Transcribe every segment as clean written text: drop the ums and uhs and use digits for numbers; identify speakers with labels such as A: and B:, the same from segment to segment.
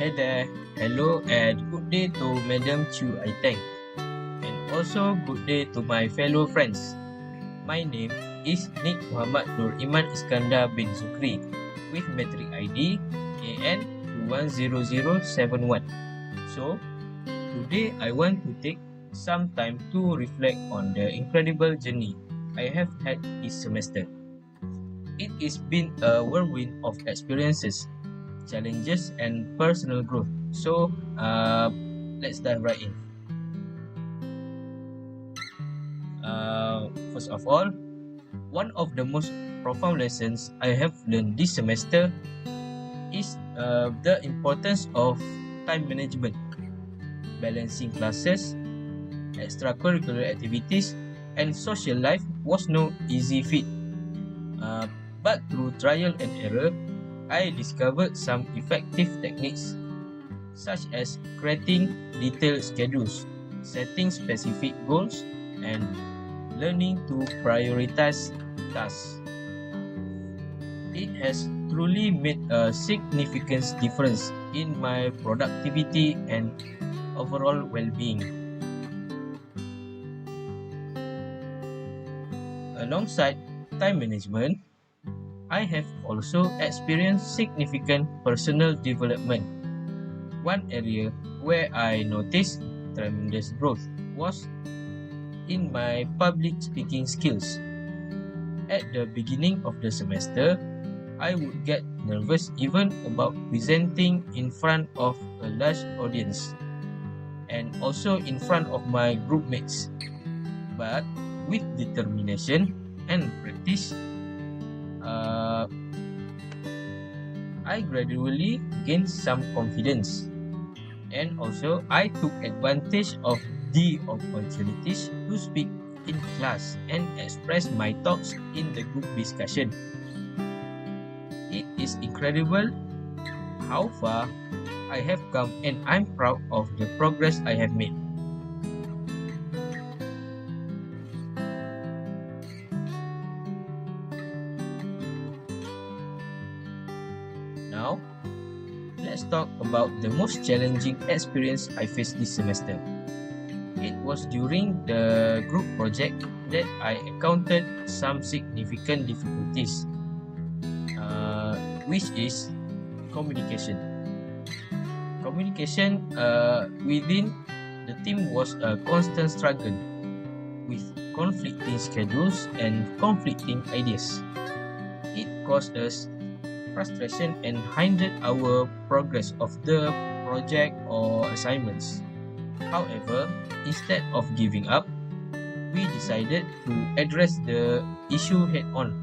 A: Hey there, hello and good day to Madam Chu I thank, and also good day to my fellow friends. My name is Nik Muhammad Nur Iman Iskandar bin ZUKRI with metric ID AN 210071. So, today I want to take some time to reflect on the incredible journey I have had this semester. It has been a whirlwind of experiences, challenges, and personal growth. So, let's dive right in. First of all, one of the most profound lessons I have learned this semester is the importance of time management. Balancing classes, extracurricular activities, and social life was no easy feat. But through trial and error, I discovered some effective techniques, such as creating detailed schedules, setting specific goals, and learning to prioritize tasks. It has truly made a significant difference in my productivity and overall well-being. Alongside time management, I have also experienced significant personal development. One area where I noticed tremendous growth was in my public speaking skills. At the beginning of the semester, I would get nervous even about presenting in front of a large audience and also in front of my group mates. But with determination and practice, I gradually gained some confidence, and also I took advantage of the opportunities to speak in class and express my thoughts in the group discussion. It is incredible how far I have come, and I'm proud of the progress I have made. Now, let's talk about the most challenging experience I faced this semester. It was during the group project that I encountered some significant difficulties, which is communication. Communication within the team was a constant struggle with conflicting schedules and conflicting ideas. It caused us frustration and hindered our progress of the project or assignments. However, instead of giving up, we decided to address the issue head on.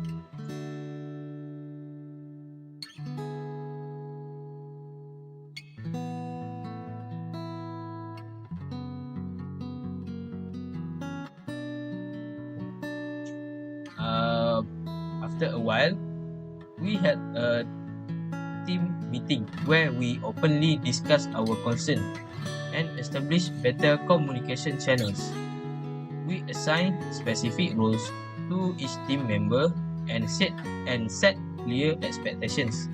A: After a while, we had a team meeting where we openly discussed our concern and established better communication channels. We assigned specific roles to each team member and set clear expectations.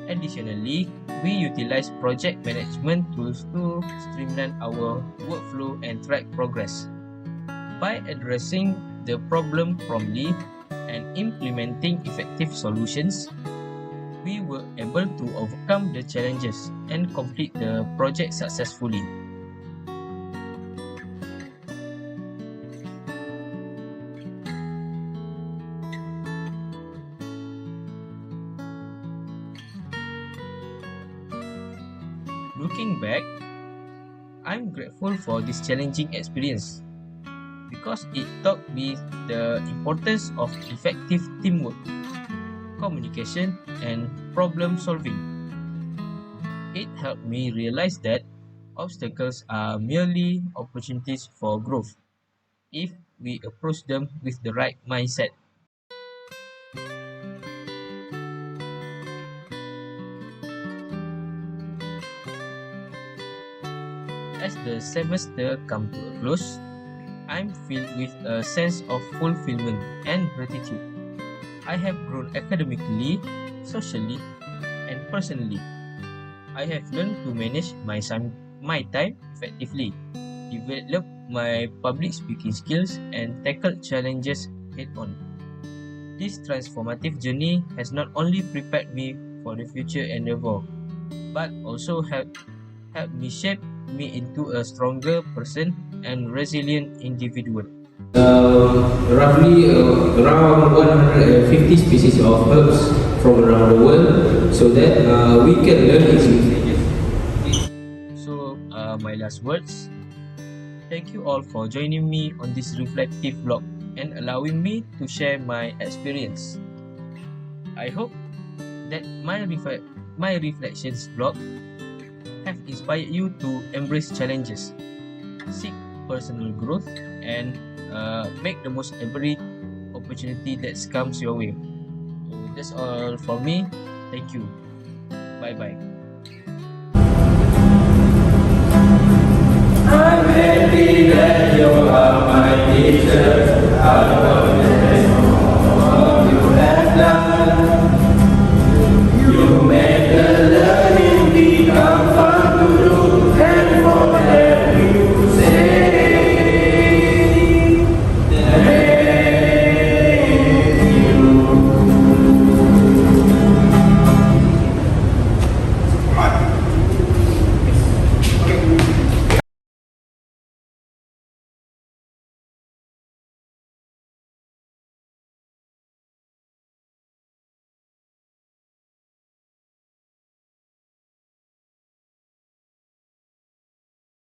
A: Additionally, we utilized project management tools to streamline our workflow and track progress. By addressing the problem promptly and implementing effective solutions, we were able to overcome the challenges and complete the project successfully. Looking back, I'm grateful for this challenging experience because it taught me the importance of effective teamwork, communication, and problem solving. It helped me realize that obstacles are merely opportunities for growth if we approach them with the right mindset. As the semester comes to a close, I'm filled with a sense of fulfillment and gratitude. I have grown academically, socially, and personally. I have learned to manage my time effectively, develop my public speaking skills, and tackle challenges head on. This transformative journey has not only prepared me for the future endeavor, but also helped me shape me into a stronger person and resilient individual.
B: Roughly around 150 species of herbs from around the world, so that we can learn its usages.
A: So, my last words. Thank you all for joining me on this reflective vlog and allowing me to share my experience. I hope that my reflections vlog have inspired you to embrace challenges, seek personal growth, and make the most every opportunity that comes your way. So that's all for me. Thank you. Bye bye.
B: I'm happy that you are my teacher.